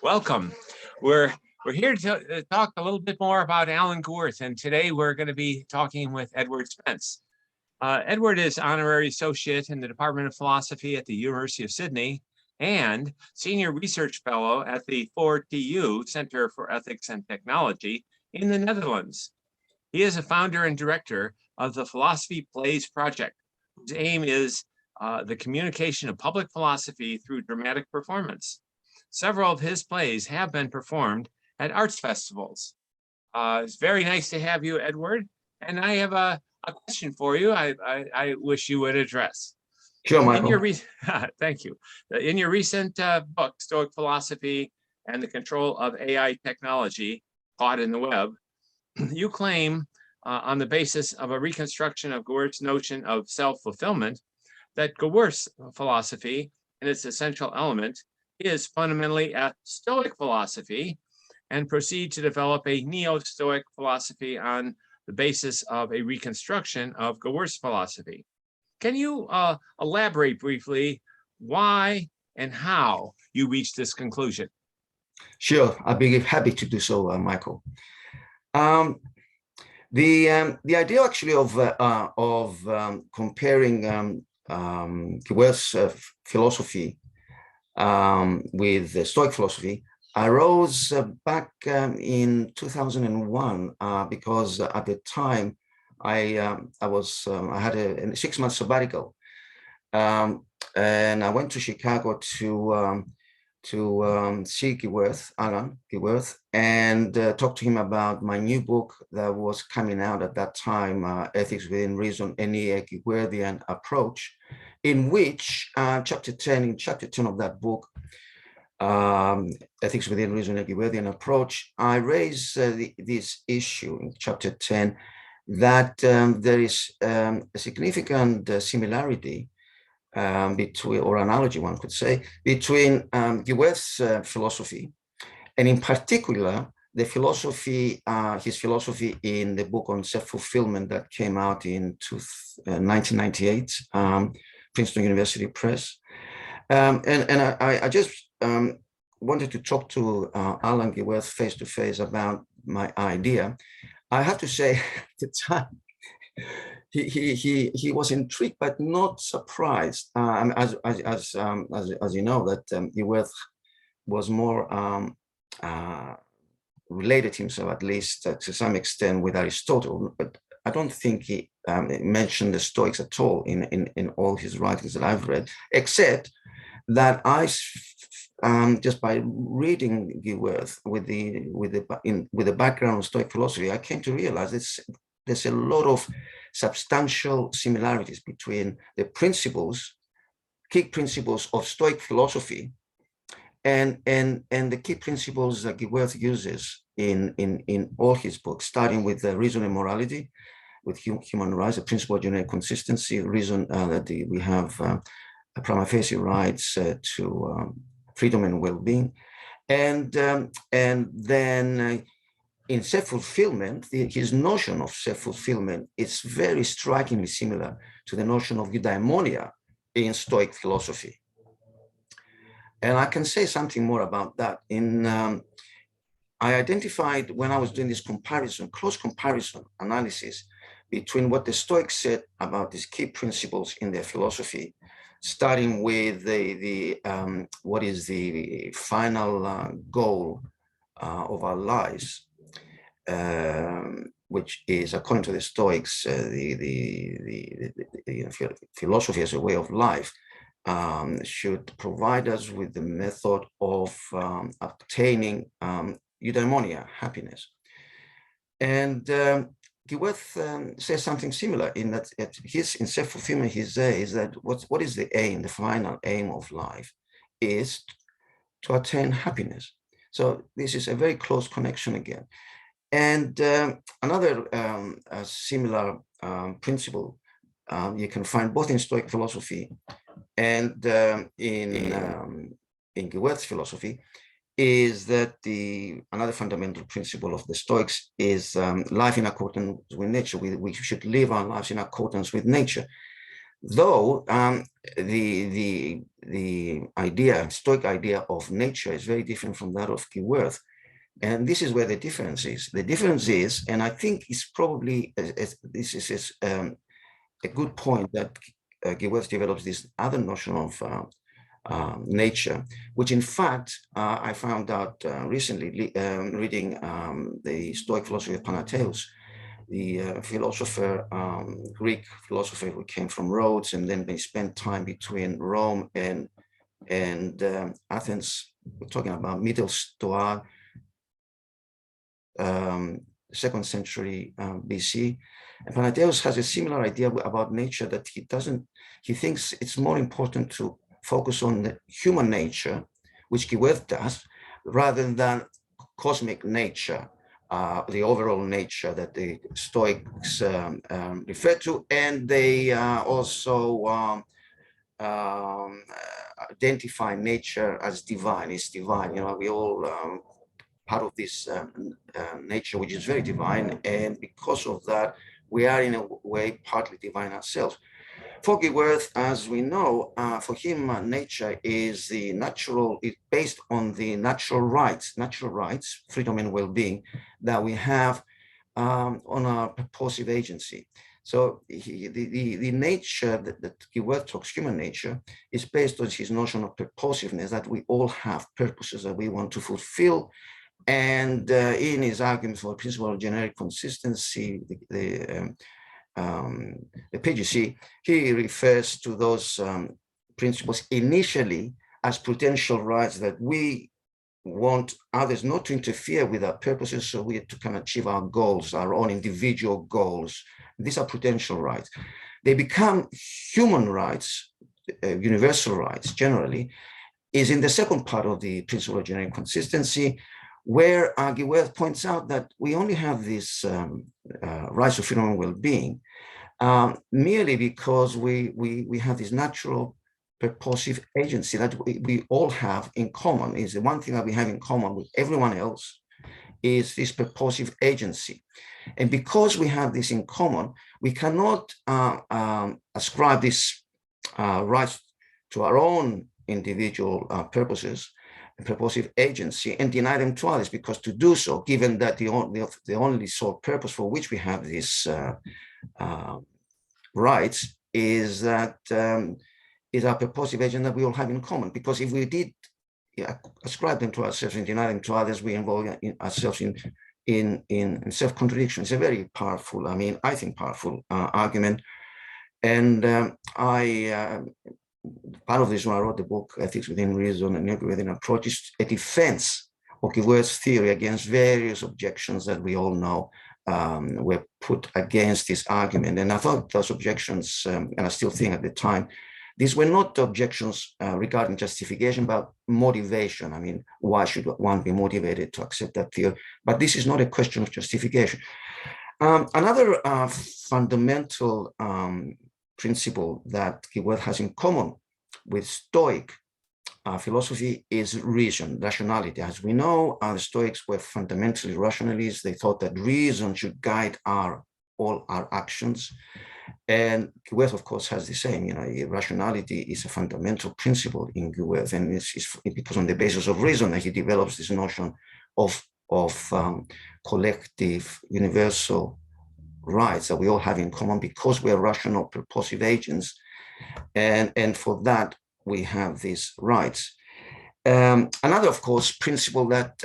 Welcome. We're here to talk a little bit more about Alan Gewirth, and today we're going to be talking with Edward Spence. Edward is honorary associate in the Department of Philosophy at the University of Sydney and senior research fellow at the 4TU Center for Ethics and Technology in the Netherlands. He is a founder and director of the Philosophy Plays Project, whose aim is the communication of public philosophy through dramatic performance. Several of his plays have been performed at arts festivals. It's very nice to have you, Edward. And I have a question for you I wish you would address. Sure, Michael. Thank you. In your recent book, Stoic Philosophy and the Control of AI Technology, Caught in the Web, you claim on the basis of a reconstruction of Gewirth's notion of self-fulfillment that Gewirth's philosophy and its essential element is fundamentally a Stoic philosophy, and proceed to develop a neo-Stoic philosophy on the basis of a reconstruction of Gewirth's philosophy. Can you elaborate briefly why and how you reached this conclusion? Sure, I'd be happy to do so, Michael. The idea actually of comparing Gewirth's philosophy with the Stoic philosophy arose back in 2001 because at the time I had a 6-month sabbatical, and I went to Chicago to see Gewirth, Alan Gewirth, and talk to him about my new book that was coming out at that time, Ethics Within Reason, a neo-Gewirthian approach, in which in chapter 10 of that book, Ethics Within Reason, a Gewirthian approach, I raise this issue in chapter 10 that there is a significant similarity between, or analogy one could say, between Gewirth's philosophy, and in particular the philosophy, his philosophy in the book on self-fulfillment that came out in 1998, Princeton University Press. And I just wanted to talk to Alan Gewirth face to face about my idea. I have to say, at the time, he was intrigued but not surprised. As you know, that Gewirth was more related himself, at least to some extent, with Aristotle, but I don't think he mentioned the Stoics at all in all his writings that I've read, except that I just by reading Gewirth with the background of Stoic philosophy, I came to realize there's a lot of substantial similarities between the key principles of Stoic philosophy and the key principles that Gewirth uses in all his books, starting with reason and morality, with human rights, the principle of genetic consistency, reason that we have prima facie rights to freedom and well-being, and then in self-fulfillment, his notion of self-fulfillment is very strikingly similar to the notion of eudaimonia in Stoic philosophy. And I can say something more about that. I identified, when I was doing this close comparison analysis between what the Stoics said about these key principles in their philosophy, starting with what is the final goal of our lives, which is, according to the Stoics, the philosophy as a way of life should provide us with the method of obtaining eudaimonia, happiness. And Gewirth says something similar in that in self-fulfillment he says that what is the aim, the final aim of life is to attain happiness. So this is a very close connection again. And another similar principle you can find both in Stoic philosophy and in Gewirth's philosophy is that another fundamental principle of the Stoics is life in accordance with nature. We should live our lives in accordance with nature. Though the idea, Stoic idea of nature is very different from that of Gewirth. And this is where the difference is. The difference is, and I think it's probably, this is a good point that Gewirth develops this other notion of nature, which in fact, I found out recently reading the Stoic philosophy of Panatheus, the philosopher, Greek philosopher who came from Rhodes, and then they spent time between Rome and Athens. We're talking about Middle Stoa, 2nd century BC. And Panatheus has a similar idea about nature, that he thinks it's more important to focus on the human nature, which Gewirth does, rather than cosmic nature, the overall nature that the Stoics refer to. And they also identify nature as divine. It's divine. You know, we all part of this nature, which is very divine. And because of that, we are in a way partly divine ourselves. For Gewirth, as we know, for him, nature is the natural, it's based on the natural rights, freedom and well-being that we have on our purposive agency. So the nature that Gewirth talks, human nature, is based on his notion of purposiveness, that we all have purposes that we want to fulfill. And in his argument for the principle of generic consistency, the PGC, he refers to those principles initially as prudential rights, that we want others not to interfere with our purposes, so we can achieve our goals, our own individual goals. These are prudential rights. They become human rights, universal rights generally, is in the second part of the principle of generic consistency, where Gewirth points out that we only have these rights of freedom and well-being merely because we have this natural purposive agency that we all have in common. Is the one thing that we have in common with everyone else is this purposive agency. And because we have this in common, we cannot ascribe these rights to our own individual purposes, purposive agency, and deny them to others, because to do so, given that the only sole purpose for which we have these rights is that is our purposive agent that we all have in common. Because if we did ascribe them to ourselves and deny them to others, we involve ourselves in self-contradiction. It's a very powerful, I think powerful argument. And part of this when I wrote the book, Ethics Within Reason and Neo-Gewirthian Approach, is a defense of Gewirth's theory against various objections that we all know were put against this argument. And I thought those objections, and I still think at the time, these were not objections regarding justification, but motivation. Why should one be motivated to accept that theory? But this is not a question of justification. Another fundamental principle that Gewirth has in common with Stoic philosophy is reason, rationality. As we know, the Stoics were fundamentally rationalists. They thought that reason should guide all our actions. And Gewirth, of course, has the same. Rationality is a fundamental principle in Gewirth, and it's because on the basis of reason that he develops this notion of collective, universal rights that we all have in common, because we're rational, purposive agents, and for that we have these rights. Another, of course, principle that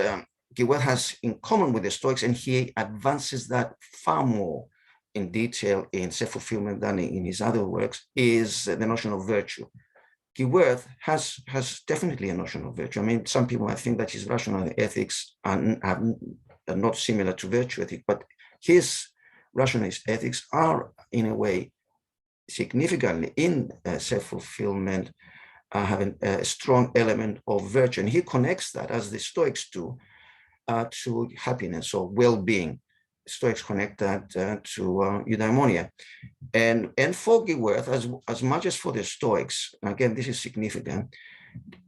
Gewirth has in common with the Stoics, and he advances that far more in detail in Self-Fulfillment than in his other works, is the notion of virtue. Gewirth has definitely a notion of virtue. Some people might think that his rational ethics are not similar to virtue ethics, but his rationalist ethics are, in a way, significantly in self-fulfillment, having a strong element of virtue. And he connects that, as the Stoics do, to happiness or well-being. Stoics connect that to eudaimonia. And for Gewirth, as much as for the Stoics, again, this is significant,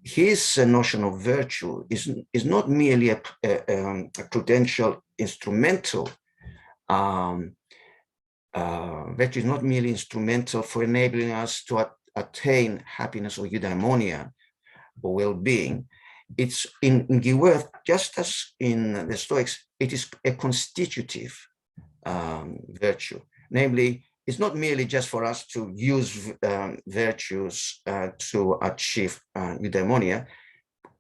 his notion of virtue is not merely a prudential, instrumental virtue is not merely instrumental for enabling us to attain happiness or eudaimonia or well-being. It's in Gewirth, just as in the Stoics, it is a constitutive virtue. Namely, it's not merely just for us to use virtues to achieve eudaimonia.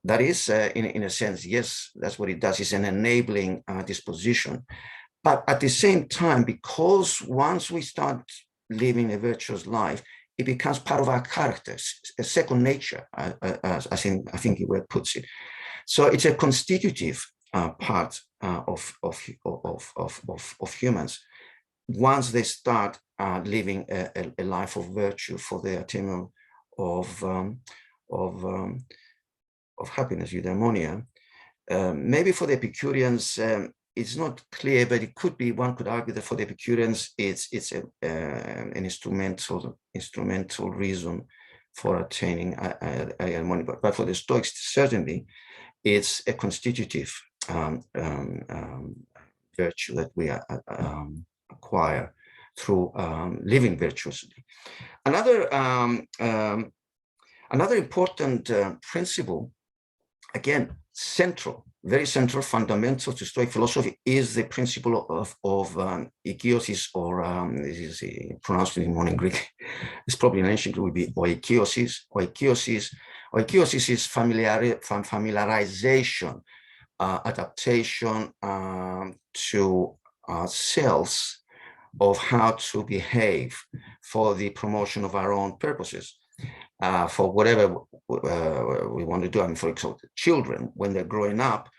That is, in a sense, yes, that's what it does. It's an enabling disposition. But at the same time, because once we start living a virtuous life, it becomes part of our characters, a second nature, as I think Gewirth puts it. So it's a constitutive part of humans once they start living a life of virtue for the attainment of happiness, eudaimonia. Maybe for the Epicureans, it's not clear, but it could be. One could argue that for the Epicureans, it's an instrumental reason for attaining eudaimonia. But for the Stoics, certainly, it's a constitutive virtue that we acquire through living virtuously. Another important principle, again, very central, fundamental to Stoic philosophy, is the principle of ikiosis, or this is pronounced in modern Greek. It's probably in ancient Greek would be oikiosis. Oikiosis is familiarization, adaptation to ourselves of how to behave for the promotion of our own purposes. For whatever we want to do. I mean, for example, children, when they're growing up,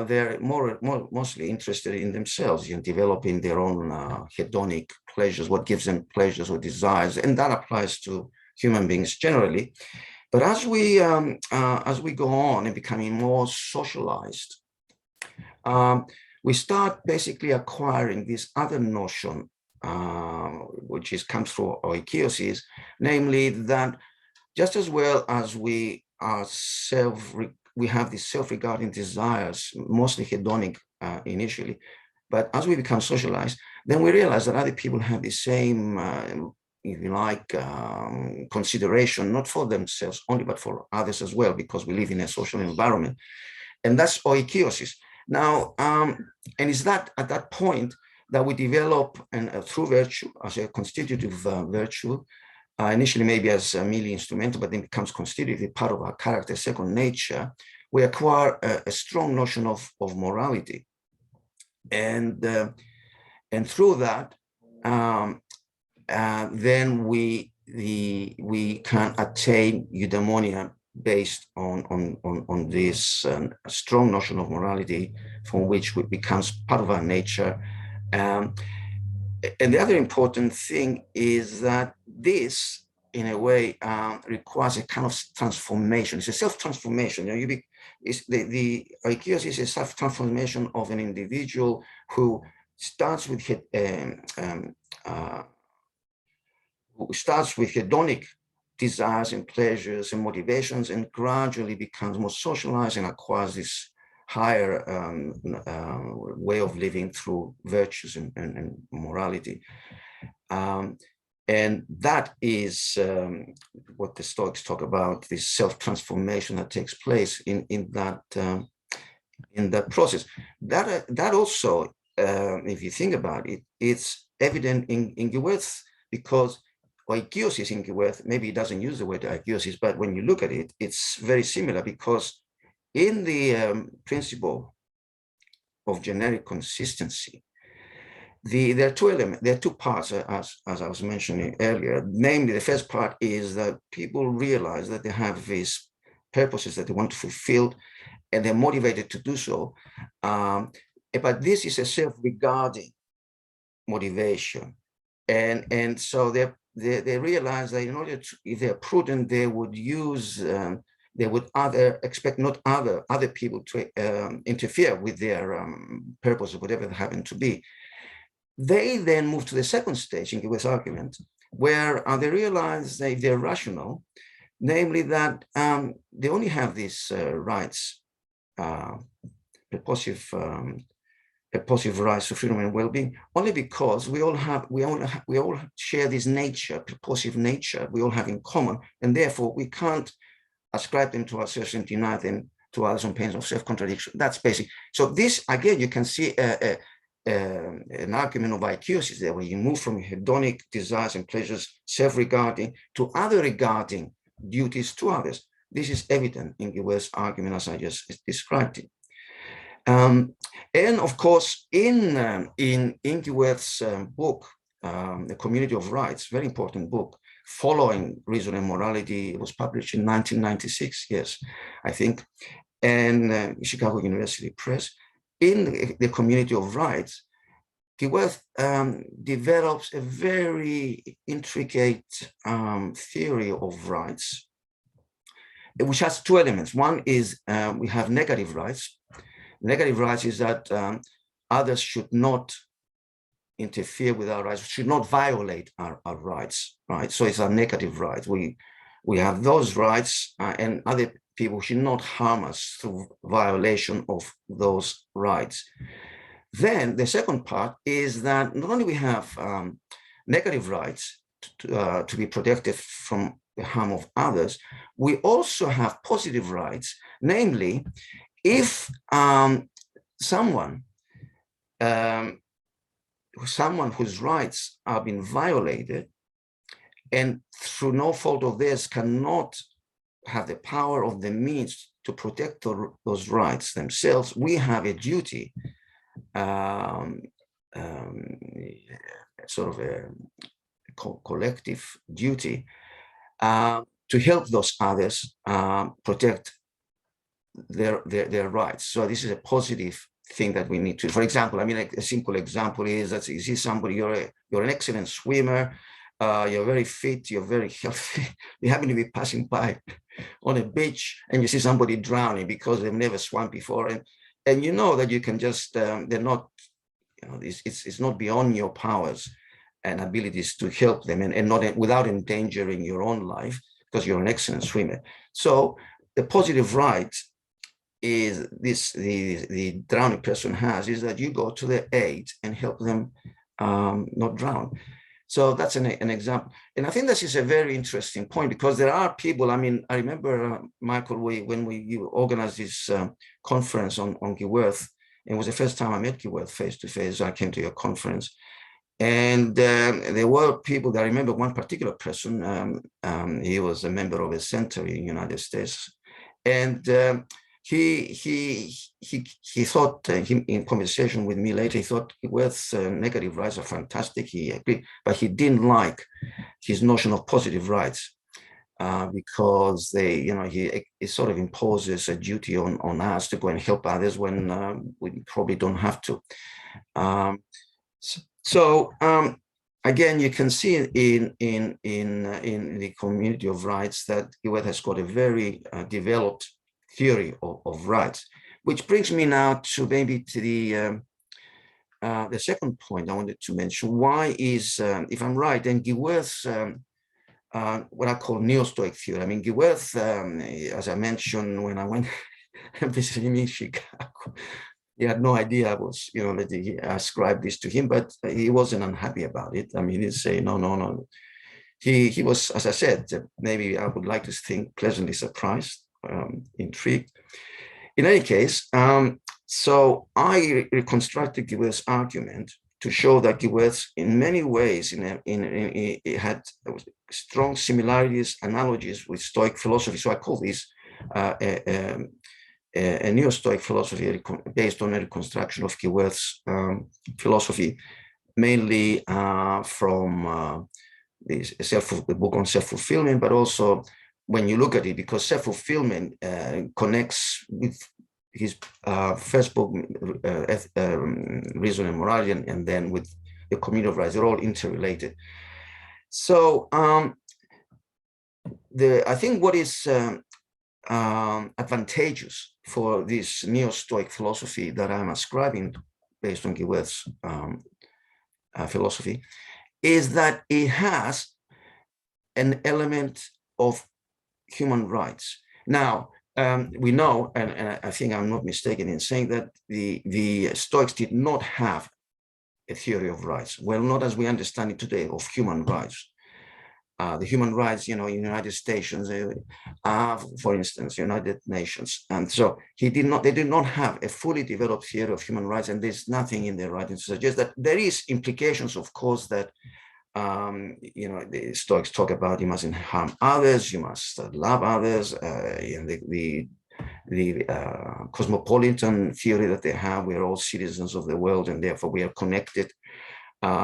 they're mostly interested in themselves, in developing their own hedonic pleasures, what gives them pleasures or desires, and that applies to human beings generally. But as we go on and becoming more socialized, we start basically acquiring this other notion, which comes through oikiosis, namely that just as well as we have these self-regarding desires, mostly hedonic initially, but as we become socialized, then we realize that other people have the same, if you like, consideration, not for themselves only, but for others as well, because we live in a social environment. And that's oikiosis. Now, and it's that at that point that we develop, through virtue, as a constitutive virtue, initially maybe as merely instrumental, but then becomes constitutive, part of our character, second nature, we acquire a strong notion of morality. And through that, then we can attain eudaimonia based on this strong notion of morality, from which it becomes part of our nature. And the other important thing is that this, in a way, requires a kind of transformation. It's a self-transformation. You know, the oikiosis is a self-transformation of an individual who starts with hedonic desires and pleasures and motivations, and gradually becomes more socialized and acquires this higher way of living through virtues and morality. And that is what the Stoics talk about, this self-transformation that takes place in that process. That also, if you think about it, it's evident in Gewirth, because oikiosis in Gewirth, maybe he doesn't use the word oikiosis, but when you look at it, it's very similar, because in the principle of generic consistency, there are two elements, there are two parts, as I was mentioning earlier. Namely, the first part is that people realize that they have these purposes that they want to fulfill, and they're motivated to do so. But this is a self-regarding motivation. And so they realize that in order to, if they're prudent, they would use, they would expect not other people to interfere with their purpose, or whatever it happened to be. They then move to the second stage in Gewirth's argument, where they realize that they're rational, namely that they only have these rights, purposive a positive rights to freedom and well-being, only because we all share this nature, purposive nature, we all have in common, and therefore we can't ascribe them to ourselves and deny them to others on pain of self-contradiction. That's basic. So this, again, you can see an argument of vacuousness there, where you move from hedonic desires and pleasures, self-regarding, to other regarding duties to others. This is evident in Gewirth's argument as I just described it. And of course, in Gewirth's book, The Community of Rights, very important book, following Reason and Morality, it was published in 1996, yes, I think, and Chicago University Press. In the Community of Rights, Gewirth develops a very intricate theory of rights, which has two elements. One is we have negative rights. Negative rights is that others should not interfere with our rights, should not violate our rights, right? So it's a negative right. We have those rights, and other people should not harm us through violation of those rights. Then the second part is that not only we have negative rights to be protected from the harm of others, we also have positive rights, namely, if someone whose rights are being violated and through no fault of theirs cannot have the power or the means to protect those rights themselves, we have a duty, sort of a collective duty, to help those others protect their rights. So this is a positive thing that we need to. For example, I mean, like a simple example is that you see somebody, you're an excellent swimmer, you're very fit, you're very healthy. You happen to be passing by on a beach and you see somebody drowning because they've never swum before, and you know that you can just they're not, you know, it's not beyond your powers and abilities to help them, and not without endangering your own life because you're an excellent swimmer. So the positive right is this, the drowning person has, is that you go to their aid and help them not drown. So that's an example. And I think this is a very interesting point, because there are people, I mean, I remember, Michael, when you organized this conference on Gewirth, it was the first time I met Gewirth face to face. I came to your conference. And there were people that I remember, one particular person, he was a member of a center in the United States. And he thought, in conversation with me later, he thought Gewirth's negative rights are fantastic. He agreed, but he didn't like his notion of positive rights because they, you know, it sort of imposes a duty on us to go and help others when we probably don't have to. So again, you can see in the Community of Rights that Gewirth has got a very developed theory of rights, which brings me now to maybe to the second point I wanted to mention. Why is, if I'm right, then Gewirth's what I call neo-Stoic theory. I mean, Gewirth, as I mentioned when I went visiting in Chicago, he had no idea I was, you know, that he ascribed this to him, but he wasn't unhappy about it. I mean, he'd say, no. He was, as I said, maybe I would like to think pleasantly surprised, intrigued. In any case, so I reconstructed Gewirth's argument to show that Gewirth, in many ways, it had strong similarities, analogies with Stoic philosophy. So I call this a neo-Stoic philosophy based on a reconstruction of Gewirth's philosophy, mainly from the book on self-fulfillment, but also when you look at it, because self-fulfillment connects with his first book, Reason and Morality, and then with the Community of Rights. They're all interrelated. So I think what is advantageous for this neo-Stoic philosophy that I'm ascribing based on Gewirth's philosophy is that it has an element of human rights. Now, we know, and I think I'm not mistaken in saying that the Stoics did not have a theory of rights. Well, not as we understand it today, of human rights. The human rights, in United States, for instance, United Nations. And so they did not have a fully developed theory of human rights, and there's nothing in their writing to suggest that. There is implications, of course, that the Stoics talk about you mustn't harm others, you must love others, and the cosmopolitan theory that they have, we are all citizens of the world, and therefore we are connected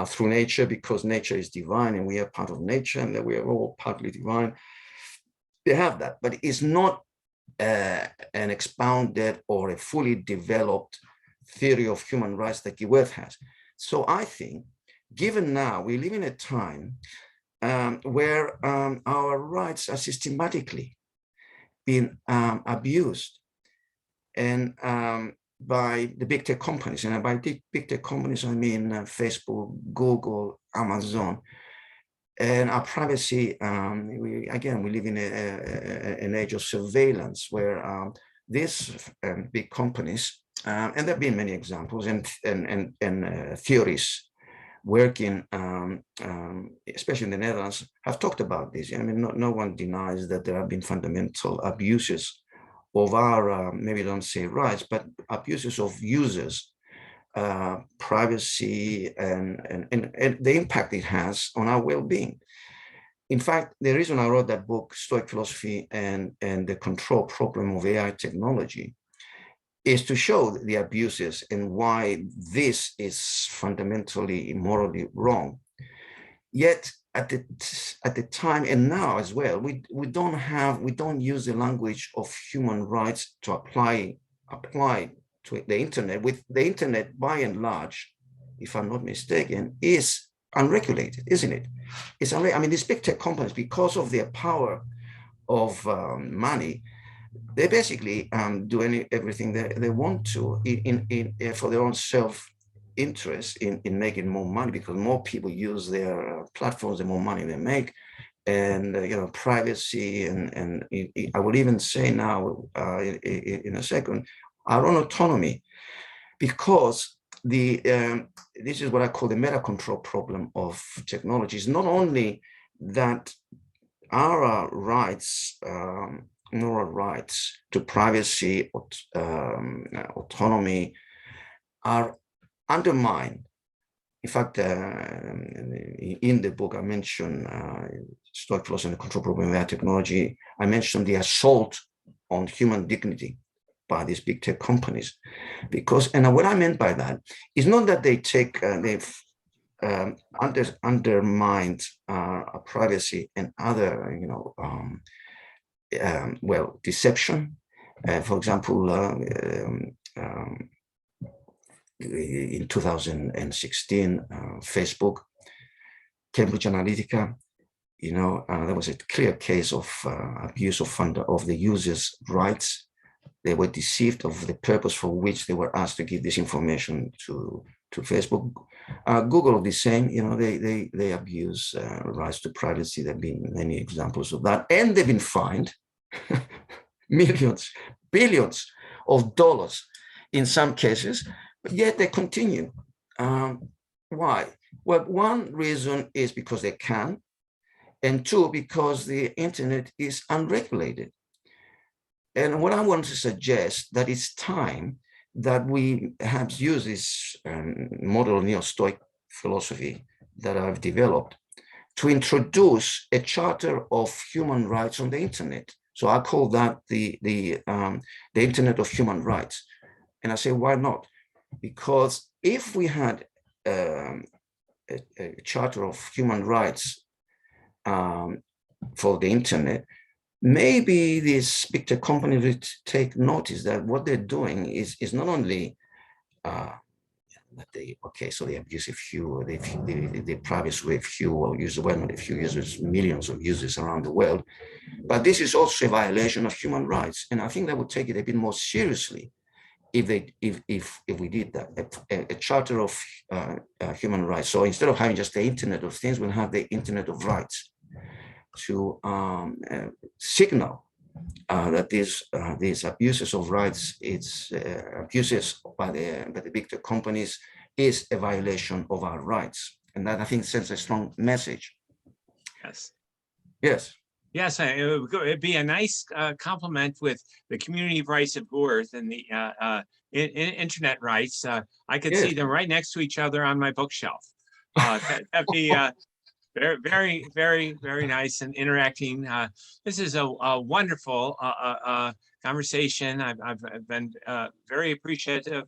through nature, because nature is divine and we are part of nature, and that we are all partly divine. They have that, but it's not an expounded or a fully developed theory of human rights that Gewirth has. So I think, given now we live in a time where our rights are systematically being abused, and by the big tech companies, and by big tech companies, I mean Facebook, Google, Amazon, and our privacy. We live in an age of surveillance where these big companies, and there have been many examples and theories working, especially in the Netherlands, have talked about this. I mean, no one denies that there have been fundamental abuses of our, maybe don't say rights, but abuses of users, privacy, and the impact it has on our well-being. In fact, the reason I wrote that book, Stoic Philosophy and the Control Problem of AI Technology, is to show the abuses and why this is fundamentally morally wrong. Yet at the time, and now as well, we don't use the language of human rights to apply to the internet. With the internet, by and large, if I'm not mistaken, is unregulated, isn't it? It's I mean, these big tech companies, because of their power of money, they basically do everything they want to for their own self-interest in making more money, because more people use their platforms, the more money they make. And privacy, and I would even say now, in a second, our own autonomy, because this is what I call the meta control problem of technology. It's not only that our rights, moral rights to privacy, autonomy, are undermined. In fact, in the book, I mentioned Stoic Philosophy and the Control Problem of AI Technology. I mentioned the assault on human dignity by these big tech companies, and what I meant by that is not that they've undermined privacy and other, deception. For example, in 2016, Facebook, Cambridge Analytica, there was a clear case of abuse of the users' rights. They were deceived of the purpose for which they were asked to give this information to Facebook. Google, the same, they abuse rights to privacy. There have been many examples of that, and they've been fined millions, billions of dollars in some cases, but yet they continue. Why? Well, one reason is because they can, and two, because the internet is unregulated. And what I want to suggest, that it's time that we have used this model of neo-Stoic philosophy that I've developed to introduce a charter of human rights on the internet. So I call that the internet of human rights. And I say, why not? Because if we had a charter of human rights for the internet, maybe these big tech companies would take notice that what they're doing is not only that they abuse a few, they privacy a few or use not a few users, millions of users around the world, but this is also a violation of human rights. And I think they would take it a bit more seriously if we did that, a charter of human rights. So instead of having just the Internet of Things, we'll have the Internet of Rights, to signal that these abuses of rights, it's abuses by the big tech companies, is a violation of our rights, and that I think sends a strong message. Yes. Yes. Yes, it'd be a nice complement with the community rights of Gewirth and the internet rights. I could see them right next to each other on my bookshelf. That'd be very, very, very, very nice and interacting. This is a wonderful conversation. I've been very appreciative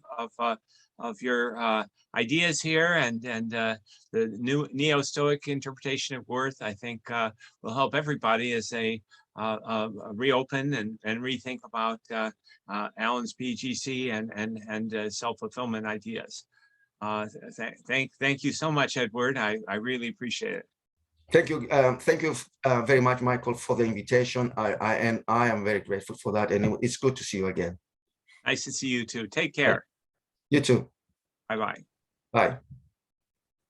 of your ideas here, and the new neo-Stoic interpretation of Gewirth, I think, will help everybody as they reopen and rethink about Alan's PGC and self-fulfillment ideas. Thank you so much, Edward. I really appreciate it. Thank you very much, Michael, for the invitation. I am very grateful for that, and it's good to see you again. Nice to see you too. Take care. You too. Bye-bye. Bye.